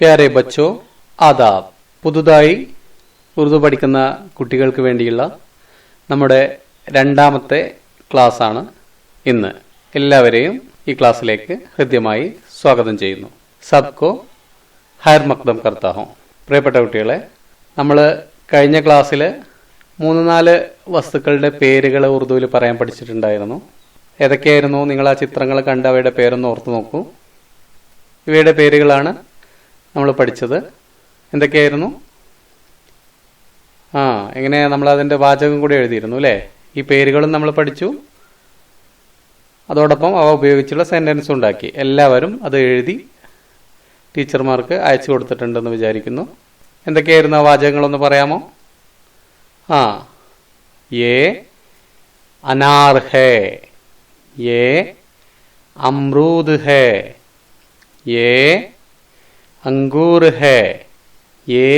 പ്യാരെ ബച്ചോ ആദാബ്. പുതുതായി ഉറുദു പഠിക്കുന്ന കുട്ടികൾക്ക് വേണ്ടിയുള്ള നമ്മുടെ രണ്ടാമത്തെ ക്ലാസ് ആണ് ഇന്ന്. എല്ലാവരെയും ഈ ക്ലാസ്സിലേക്ക് ഹൃദ്യമായി സ്വാഗതം ചെയ്യുന്നു. സബ്കോ ഹൈർ മഖ്ദം കർത്താ ഹൂം. പ്രിയപ്പെട്ട കുട്ടികളെ, നമ്മൾ കഴിഞ്ഞ ക്ലാസ്സിൽ 3-4 വസ്തുക്കളുടെ പേരുകൾ ഉറുദുവിൽ പറയാൻ പഠിച്ചിട്ടുണ്ടായിരുന്നു. ഏതൊക്കെയായിരുന്നു? നിങ്ങൾ ആ ചിത്രങ്ങൾ കണ്ട് അവയുടെ പേരൊന്ന് ഓർത്തു നോക്കൂ. ഇവയുടെ പേരുകളാണ് നമ്മൾ പഠിച്ചത്. എന്തൊക്കെയായിരുന്നു? എങ്ങനെയാ? നമ്മൾ അതിൻ്റെ വാചകം കൂടി എഴുതിയിരുന്നു അല്ലേ? ഈ പേരുകളും നമ്മൾ പഠിച്ചു, അതോടൊപ്പം അവ ഉപയോഗിച്ചുള്ള സെന്റൻസ് ഉണ്ടാക്കി. എല്ലാവരും അത് എഴുതി ടീച്ചർമാർക്ക് അയച്ചു കൊടുത്തിട്ടുണ്ടെന്ന് വിചാരിക്കുന്നു. എന്തൊക്കെയായിരുന്നു ആ വാചകങ്ങളൊന്ന് പറയാമോ? യേ അനാർ ഹേ, യേ അമ്രൂദ് ഹേ, യേ अंगूर है, ये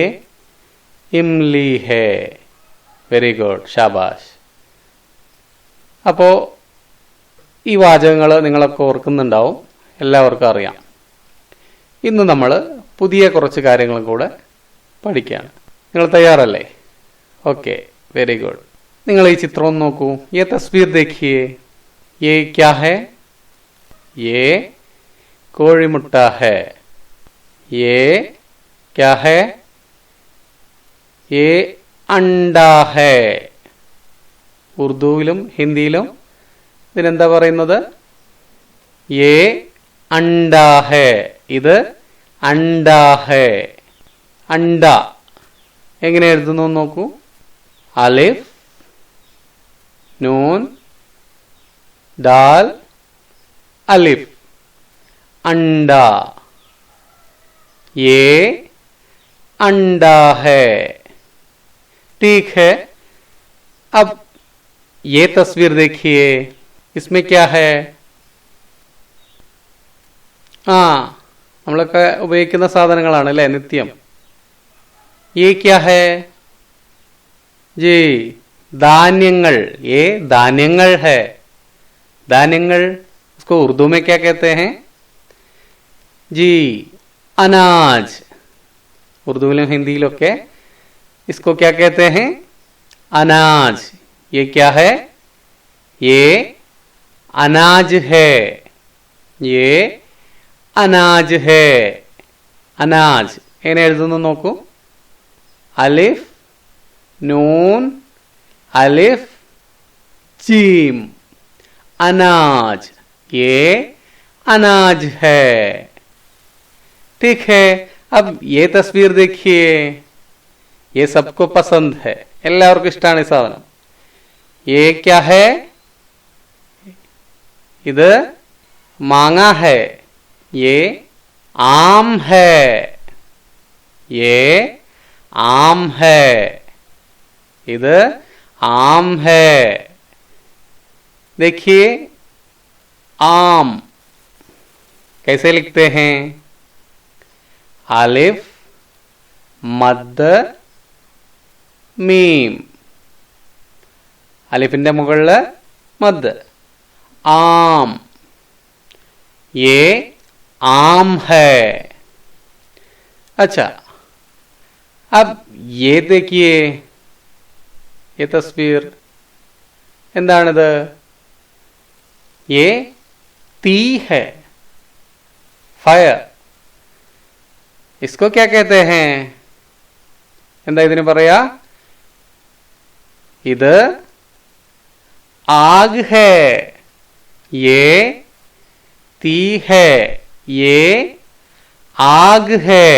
इमली है. വെരി ഗുഡ്, ഷാബാഷ്. അപ്പോൾ ഈ വാചകങ്ങൾ നിങ്ങളൊക്കെ ഓർക്കുന്നുണ്ടാവും, എല്ലാവർക്കും അറിയാം. ഇന്ന് നമ്മൾ പുതിയ കുറച്ച് കാര്യങ്ങളും കൂടെ പഠിക്കുകയാണ്. നിങ്ങൾ തയ്യാറല്ലേ? Okay, very good. നിങ്ങൾ ഈ ചിത്രം ഒന്ന് നോക്കൂ. യേ തസ്വീർ ദേഖിയേ. യേ ക്യാ ഹേ? യേ കോഴിമുട്ട ഹേ. ये क्या है? ये अंडा है. ഉറുദുവിലും ഹിന്ദിയിലും ഇതിനെന്താ പറയുന്നത്? യേ അണ്ടാ ഹേ. ഇത് അണ്ടാ ഹേ. അണ്ട എങ്ങനെ എഴുതുന്നു നോക്കൂ. അലിഫ്, നൂൻ, ദാൽ, അലിഫ്. അണ്ട. ये अंडा है. ठीक है. अब ये तस्वीर देखिए, इसमें क्या है? നമ്മളൊക്കെ ഉപയോഗിക്കുന്ന സാധനങ്ങളാണ് അല്ലേ നിത്യം. ये क्या है? जी, धान्यങ്ങൾ. ये धान्यങ്ങൾ है. धान्यങ്ങൾ, उसको उर्दू में क्या कहते हैं? जी, अनाज. उर्दूविലും ഹിന്ദിയിലൊക്കെ इसको क्या कहते हैं? अनाज. ये क्या है? ये अनाज है. ये अनाज है. अनाज എങ്ങനെ എഴുതുന്നു നോക്കൂ. അലിഫ്, നൂൻ, അലിഫ്, ജീം. अनाज. ये अनाज है. ठीक है. अब ये तस्वीर देखिए. ये सबको पसंद है. എല്ലാവർക്കും ഇഷ്ടമാണ് ഈ സാധനം. ये क्या है? ഇത് മാങ്ങ है. ये आम है. ये आम है. ഇത് आम है. देखिए, आम कैसे लिखते हैं? അലിഫ്, മദ്, മീം. അലിഫിന്റെ മുകളിൽ മദ്. ആം. ये आम है. अच्छा, अब ये देखिए, ये तस्वीर എന്താണിത്? ये തീ है. ഫയർ. इसको क्या कहते हैं? എന്താ ഇതിന് പറയാ? ഇത് ആഗ് है. ये തീ है. ये ആഗ് है.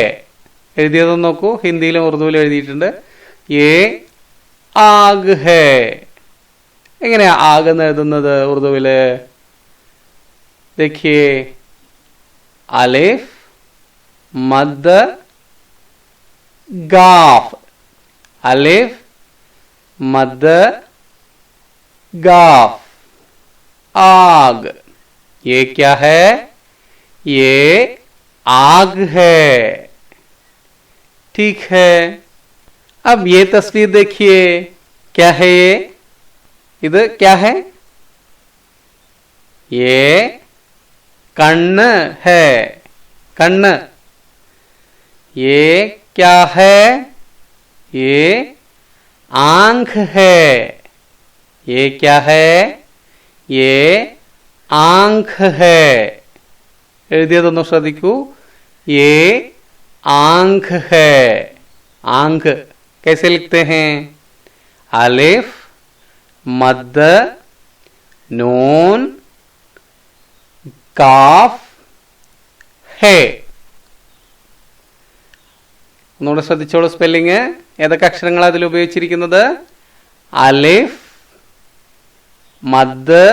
എഴുതിയതൊന്ന് നോക്കൂ. ഹിന്ദിയിലും ഉറുദുവിലും എഴുതിയിട്ടുണ്ട്. ये ആഗ് है. എങ്ങനെയാ ആഗ് എന്ന് എഴുതുന്നത് ഉറുദുവില്? देखिए, അലിഫ്, मद, गाफ. अलिफ, मद, गाफ. आग. ये क्या है? ये आग है. ठीक है. अब ये तस्वीर देखिए. क्या है ये? ഇത് क्या है? ये കണ്ണ് है. കണ്ണ്. ये क्या है? ये आंख है। ये क्या है? ये आंख है. എഴുതിയതൊന്ന് ശ്രദ്ധിക്കൂ. ये आंख है. आंख कैसे लिखते हैं? अलिफ मद्द नून काफ है. ഒന്നുകൂടെ ശ്രദ്ധിച്ചോളൂ സ്പെല്ലിങ്. ഏതൊക്കെ അക്ഷരങ്ങളാണ് അതിൽ ഉപയോഗിച്ചിരിക്കുന്നത്? അലിഫ് മദ്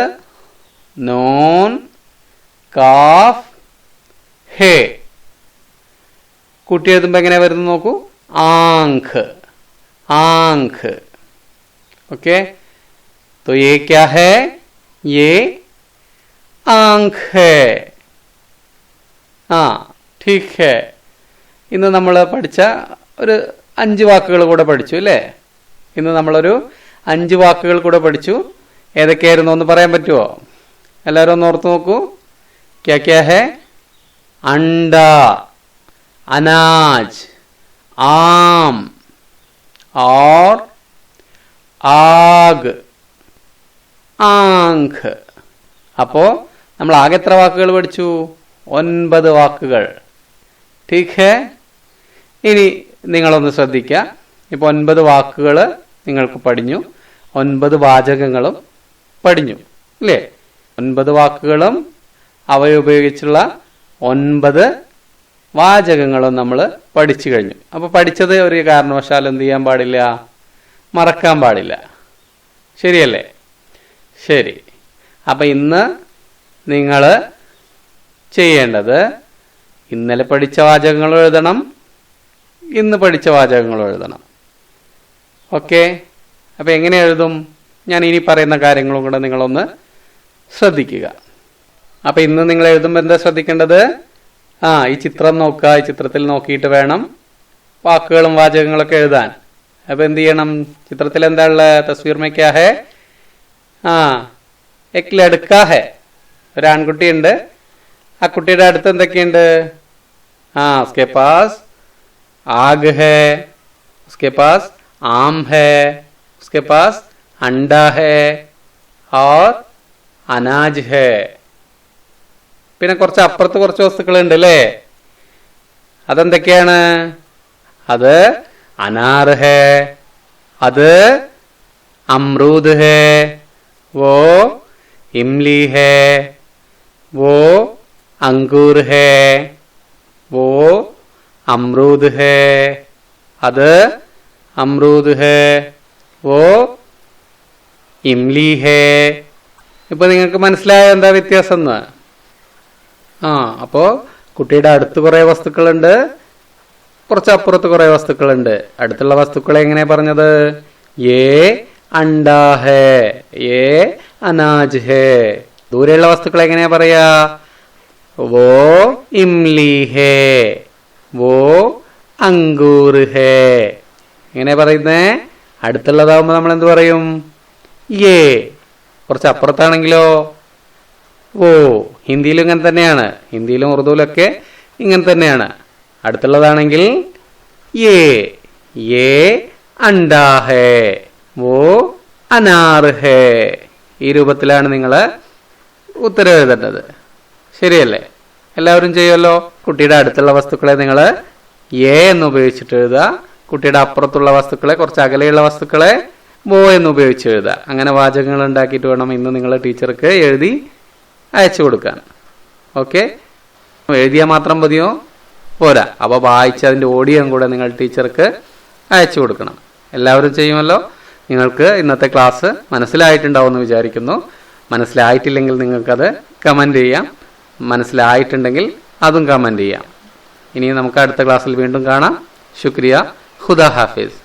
നൂൻ കാഫ് ഹേ. കൂട്ടി എഴുതുമ്പോൾ എങ്ങനെ വരുന്നു നോക്കൂ. ആങ്ക് ആങ്ക്. ओके, तो ये क्या है? ये आंख है. ठीक है. ഇന്ന് നമ്മൾ പഠിച്ച ഒരു 5 വാക്കുകൾ കൂടെ പഠിച്ചു അല്ലേ? ഇന്ന് നമ്മളൊരു 5 വാക്കുകൾ കൂടെ പഠിച്ചു. ഏതൊക്കെയായിരുന്നു ഒന്ന് പറയാൻ പറ്റുമോ? എല്ലാവരും ഒന്ന് ഓർത്ത് നോക്കൂ. ക്യാ ക്യാ ഹേ? അണ്ട, അനാജ്, ആം और ആഗ്, ആങ്ക്. അപ്പോ നമ്മൾ ആകെ എത്ര വാക്കുകൾ പഠിച്ചു? 9 വാക്കുകൾ. ठीक है. ഇനി നിങ്ങളൊന്ന് ശ്രദ്ധിക്കുക. ഇപ്പോൾ 9 വാക്കുകൾ നിങ്ങൾക്ക് പഠിഞ്ഞു, 9 വാചകങ്ങളും പഠിഞ്ഞു അല്ലേ? 9 വാക്കുകളും അവയുപയോഗിച്ചുള്ള 9 വാചകങ്ങളും നമ്മൾ പഠിച്ചു കഴിഞ്ഞു. അപ്പോൾ പഠിച്ചത് ഒരു കാരണവശാലും എന്ത് ചെയ്യാൻ പാടില്ല? മറക്കാൻ പാടില്ല. ശരിയല്ലേ? ശരി. അപ്പം ഇന്ന് നിങ്ങൾ ചെയ്യേണ്ടത് ഇന്നലെ പഠിച്ച വാചകങ്ങൾ എഴുതണം, ഇന്ന് പഠിച്ച വാചകങ്ങൾ എഴുതണം. ഓക്കെ. അപ്പം എങ്ങനെ എഴുതും? ഞാൻ ഇനി പറയുന്ന കാര്യങ്ങളും കൂടെ നിങ്ങളൊന്ന് ശ്രദ്ധിക്കുക. അപ്പം ഇന്ന് നിങ്ങൾ എഴുതുമ്പോൾ എന്താ ശ്രദ്ധിക്കേണ്ടത്? ഈ ചിത്രം നോക്കുക. ഈ ചിത്രത്തിൽ നോക്കിയിട്ട് വേണം വാക്കുകളും വാചകങ്ങളൊക്കെ എഴുതാൻ. അപ്പം എന്ത് ചെയ്യണം? ചിത്രത്തിൽ എന്താ ഉള്ളത്? തസ്വീർ മേ ക്യാ ഹേ? എക് ലഡ്കാ ഹേ. ഒരു ആൺകുട്ടിയുണ്ട്. ആ കുട്ടിയുടെ അടുത്ത് എന്തൊക്കെയുണ്ട്? उसके पास आग है, उसके पास आम है, उसके पास अंडा है और अनाज है. പിന്നെ കുറച്ച് അപ്പുറത്ത് കുറച്ച് വസ്തുക്കളുണ്ട് അല്ലേ? അതെന്തൊക്കെയാണ്? അത് അനാർ ഹേ, അത് അമ്രൂദ് ഹേ, वो इमली है, वो अंगूर है, वो अमरूद है, അത് അമ്രൂദ് ഹേ, वो ഇംലി ഹേ. ഇപ്പൊ നിങ്ങൾക്ക് മനസ്സിലായോ എന്താ വ്യത്യാസം എന്ന്? അപ്പോ കുട്ടിയുടെ അടുത്ത് കുറെ വസ്തുക്കളുണ്ട്, കുറച്ച് അപ്പുറത്ത് കുറെ വസ്തുക്കളുണ്ട്. അടുത്തുള്ള വസ്തുക്കളെ എങ്ങനെയാ പറഞ്ഞത്? യേ അണ്ടാ ഹേ, യേ അനാജ് ഹേ. ദൂരെയുള്ള വസ്തുക്കളെ എങ്ങനെയാ പറയാ? वो इमली है, वो अंगूर है. എങ്ങനെ പറയുന്നേ? അടുത്തുള്ളതാവുമ്പോ നമ്മൾ എന്ത് പറയും? യേ. കുറച്ച് അപ്പുറത്താണെങ്കിലോ? ഓ. ഹിന്ദിയിലും ഇങ്ങനെ തന്നെയാണ്, ഹിന്ദിയിലും ഉറുദുവിലൊക്കെ ഇങ്ങനെ തന്നെയാണ്. അടുത്തുള്ളതാണെങ്കിൽ യേ, യേ അണ്ടാ ഹേ, വോ അനാർ ഹേ. ഈ രൂപത്തിലാണ് നിങ്ങൾ ഉത്തരം എഴുതേണ്ടത്. ശരിയല്ലേ? എല്ലാവരും ചെയ്യുമല്ലോ. കുട്ടിയുടെ അടുത്തുള്ള വസ്തുക്കളെ നിങ്ങൾ എ എന്ന് ഉപയോഗിച്ചിട്ട് എഴുതുക. കുട്ടിയുടെ അപ്പുറത്തുള്ള വസ്തുക്കളെ, കുറച്ച് അകലെയുള്ള വസ്തുക്കളെ വോ എന്ന് ഉപയോഗിച്ച് എഴുതുക. അങ്ങനെ വാചകങ്ങൾ ഉണ്ടാക്കിയിട്ട് വേണം ഇന്ന് നിങ്ങൾ ടീച്ചർക്ക് എഴുതി അയച്ചു കൊടുക്കാൻ. ഓക്കെ. എഴുതിയാൽ മാത്രം മതിയോ? പോരാ. അപ്പോൾ വായിച്ച് അതിൻ്റെ ഓഡിയോ കൂടെ നിങ്ങൾ ടീച്ചർക്ക് അയച്ചു കൊടുക്കണം. എല്ലാവരും ചെയ്യുമല്ലോ. നിങ്ങൾക്ക് ഇന്നത്തെ ക്ലാസ് മനസ്സിലായിട്ടുണ്ടാവുമെന്ന് വിചാരിക്കുന്നു. മനസ്സിലായിട്ടില്ലെങ്കിൽ നിങ്ങൾക്കത് കമൻറ്റ് ചെയ്യാം. മനസ്സിലായിട്ടുണ്ടെങ്കിൽ അതും കമൻറ്റ് ചെയ്യാം. ഇനി നമുക്ക് അടുത്ത ക്ലാസ്സിൽ വീണ്ടും കാണാം. ശുക്രിയ. ഖുദാ ഹാഫിസ്.